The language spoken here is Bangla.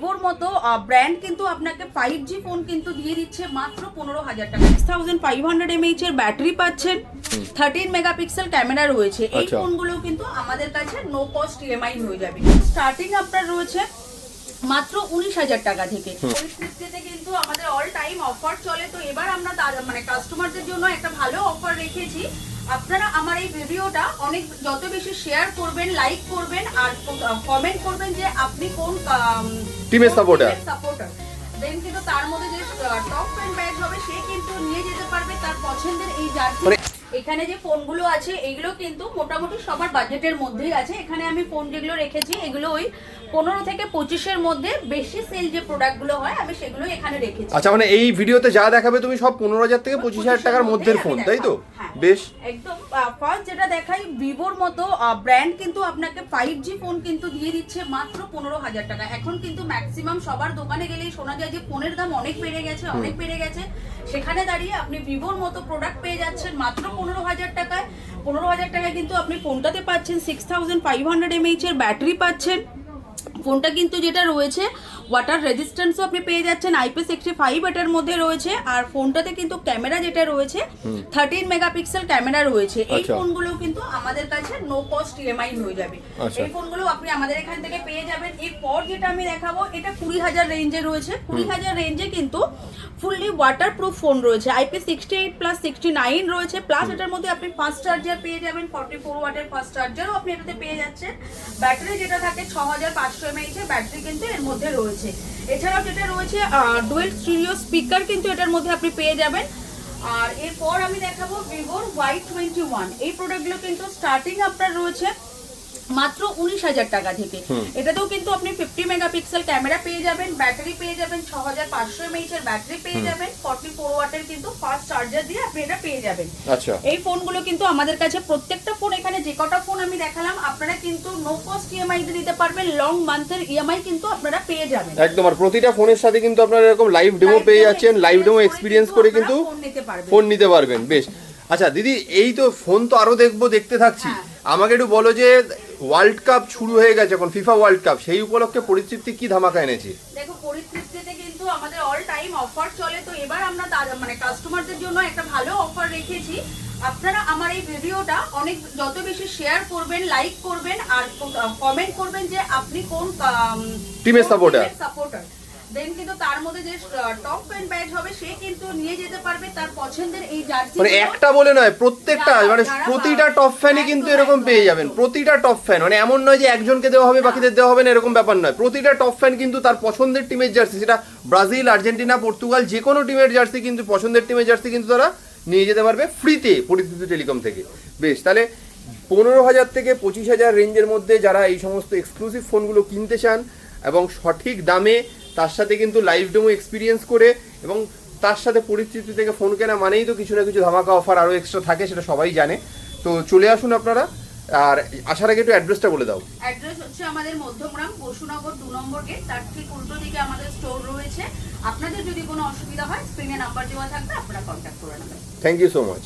ভিভোর মতো ব্র্যান্ড কিন্তু আপনাকে 5G ফোন কিন্তু দিয়ে দিচ্ছে মাত্র 15,000 টাকা। 6500 mAh এর ব্যাটারি পাচ্ছেন, 13 মেগাপিক্সেল ক্যামেরা রয়েছে। এই ফোনগুলো কিন্তু আমাদের কাছে নো কস্ট ইএমআই হয়ে যাবে। স্টার্টিং আপনার রয়েছে মাত্র 19,000 টাকা থেকে। পরিস্থিতিতে কিন্তু আমাদের অল টাইম অফার চলে, তো এবার আমরা মানে কাস্টমারদের জন্য একটা ভালো অফার রেখেছি। আপনারা আমার এই ভিডিওটা যত বেশি শেয়ার করবেন, লাইক করবেন আর কমেন্ট করবেন যে আপনি কোন টিমের সাপোর্টার, দেন কিন্তু তার মধ্যে যে টপ 10 ব্যাচ হবে সে কিন্তু নিয়ে যেতে পারবে তার পছন্দের এই জার্সি। এখানে যে ফোনগুলো আছে এগুলো কিন্তু মোটামুটি সবার বাজেটের মধ্যেই আছে। এখানে আমি ফোন যেগুলো রেখেছি এগুলো ওই 15 থেকে 25 মধ্যে বেশি সেল যে প্রোডাক্টগুলো হয় আমি সেগুলো এখানে রেখেছি। আচ্ছা, মানে এই ভিডিওতে যা দেখাবে তুমি সব 15,000 থেকে 25,000 টাকার মধ্যের ফোন, তাই তো? বেশ, একদম। ফার্স্ট যেটা দেখাই, ভিভোর মতো ব্র্যান্ড কিন্তু আপনাকে 5G ফোন কিন্তু দিয়ে দিচ্ছে মাত্র 15,000 টাকা। এখন কিন্তু ম্যাক্সিমাম সবার দোকানে গেলেই শোনা যায় যে ফোনের দাম অনেক বেড়ে গেছে। সেখানে দাঁড়িয়ে আপনি ভিভোর মতো প্রোডাক্ট পেয়ে যাচ্ছেন মাত্র 15,000 টাকায়। 15,000 টাকায় কিন্তু আপনি ফোনটাতে পাচ্ছেন 6500 mAh এর ব্যাটারি পাচ্ছেন। ফোনটা কিন্তু যেটা রয়েছে ওয়াটার রেজিস্ট্যান্সও আপনি পেয়ে যাচ্ছেন, IP65 এটার মধ্যে রয়েছে। আর ফোনটাতে কিন্তু ক্যামেরা যেটা রয়েছে 13 মেগাপিক্সেল ক্যামেরা রয়েছে। এই ফোনগুলো কিন্তু আমাদের কাছে নো কস্ট ইএমআই হয়ে যাবে। এই ফোনগুলো আপনি আমাদের এখান থেকে পেয়ে যাবেন। এরপর যেটা আমি দেখাবো এটা 20,000 রেঞ্জে রয়েছে। 20,000 রেঞ্জে কিন্তু ফুললি ওয়াটারপ্রুফ ফোন রয়েছে, IP68+69 রয়েছে। প্লাস এটার মধ্যে আপনি ফাস্ট চার্জার পেয়ে যাবেন, 44 ওয়াটের ফাস্ট চার্জারও আপনি এটাতে পেয়ে যাচ্ছেন। ব্যাটারি যেটা থাকে 6500 mAh এর ব্যাটারি কিন্তু এর মধ্যে রয়েছে। এছাড়াও যেটা রয়েছে ডুয়েল স্টিরিও স্পিকার কিন্তু এটার মধ্যে আপনি পেয়ে যাবেন। আর এরপর আমি দেখাবো ভিভোর Y21। এই প্রোডাক্টগুলো কিন্তু স্টার্টিং আপনার রয়েছে মাত্র 19,000 টাকা থেকে। এটাতেও কিন্তু আপনি 50 মেগাপিক্সেল ক্যামেরা পেয়ে যাবেন, ব্যাটারি পেয়ে যাবেন 6500 mAh এর ব্যাটারি পেয়ে যাবেন, 44 ওয়াটের কিন্তু ফাস্ট চার্জার দিয়ে আপনি এটা পেয়ে যাবেন। আচ্ছা, এই ফোনগুলো কিন্তু আমাদের কাছে প্রত্যেকটা ফোন, এখানে যে কটা ফোন আমি দেখালাম আপনারা কিন্তু নো কস্ট ইএমআই তে দিতে পারবেন, লং মান্থের ইএমআই কিন্তু আপনারা পেয়ে যাবেন একদম। আর প্রতিটা ফোনের সাথে কিন্তু আপনারা এরকম লাইভ ডেমো পেয়ে যাচ্ছেন, লাইভ ডেমো এক্সপেরিয়েন্স করে কিন্তু ফোন নিতে পারবেন। বেশ, আচ্ছা দিদি, এই তো ফোন তো আরো দেখতে থাকছি। আমাকে একটু বলো যে ওয়ার্ল্ড কাপ শুরু হয়ে গেছে, এখন ফিফা ওয়ার্ল্ড কাপ, সেই উপলক্ষে পরিস্থিতি কি ধামাকা এনেছে? দেখো, পরিস্থিতিতে কিন্তু আমাদের অল টাইম অফার চলে, তো এবার আমরা মানে কাস্টমারদের জন্য একটা ভালো অফার রেখেছি। আপনারা আমার এই ভিডিওটা যত বেশি শেয়ার করবেন, লাইক করবেন আর কমেন্ট করবেন যে আপনি কোন টিমের সাপোর্টার, দেন কিন্তু তার মধ্যে যে টপ 10 ব্যাচ হবে সে কিন্তু নিয়ে যেতে পারবে তার পছন্দের এই জার্সি। মানে একটা বলে নয়, প্রত্যেকটা, মানে প্রতিটা টপ ফ্যানই কিন্তু এরকম পেয়ে যাবেন। প্রতিটা টপ ফ্যান, মানে এমন নয় যে একজনকে দেওয়া হবে বাকিদের দেওয়া হবে না, এরকম ব্যাপার নয়। প্রতিটা টপ ফ্যান কিন্তু তার পছন্দের টিমের জার্সি, সেটা ব্রাজিল, আর্জেন্টিনা, পর্তুগাল, যে কোনো টিমের জার্সি কিন্তু পছন্দের টিমের জার্সি কিন্তু তারা নিয়ে যেতে পারবে ফ্রিতে পরিস্থিতি টেলিকম থেকে। বেশ, তাহলে 15,000 থেকে 25,000 রেঞ্জের মধ্যে যারা এই সমস্ত এক্সক্লুসিভ ফোনগুলো কিনতে চান এবং সঠিক দামে, তার সাথে কিন্তু লাইভ ডেমো এক্সপিরিয়েন্স করে, এবং তার সাথে পরিস্থিতি থেকে ফোন কেনা মানেই তো কিছু না কিছু ধামাকা অফার আরও এক্সট্রা থাকে, সেটা সবাই জানে। তো চলে আসুন আপনারা। আর আসার আগে একটু অ্যাড্রেসটা বলে দাও। অ্যাড্রেস হচ্ছে আমাদের মধ্যমগ্রাম বসুনগর 2 নম্বর গেট, তার ঠিক উল্টো দিকে আমাদের স্টোর রয়েছে। আপনাদের যদি কোনো অসুবিধা হয় স্ক্রিনে নাম্বার দেওয়া থাকবে, আপনারা কন্ট্যাক্ট করে নেবেন। Thank you so much.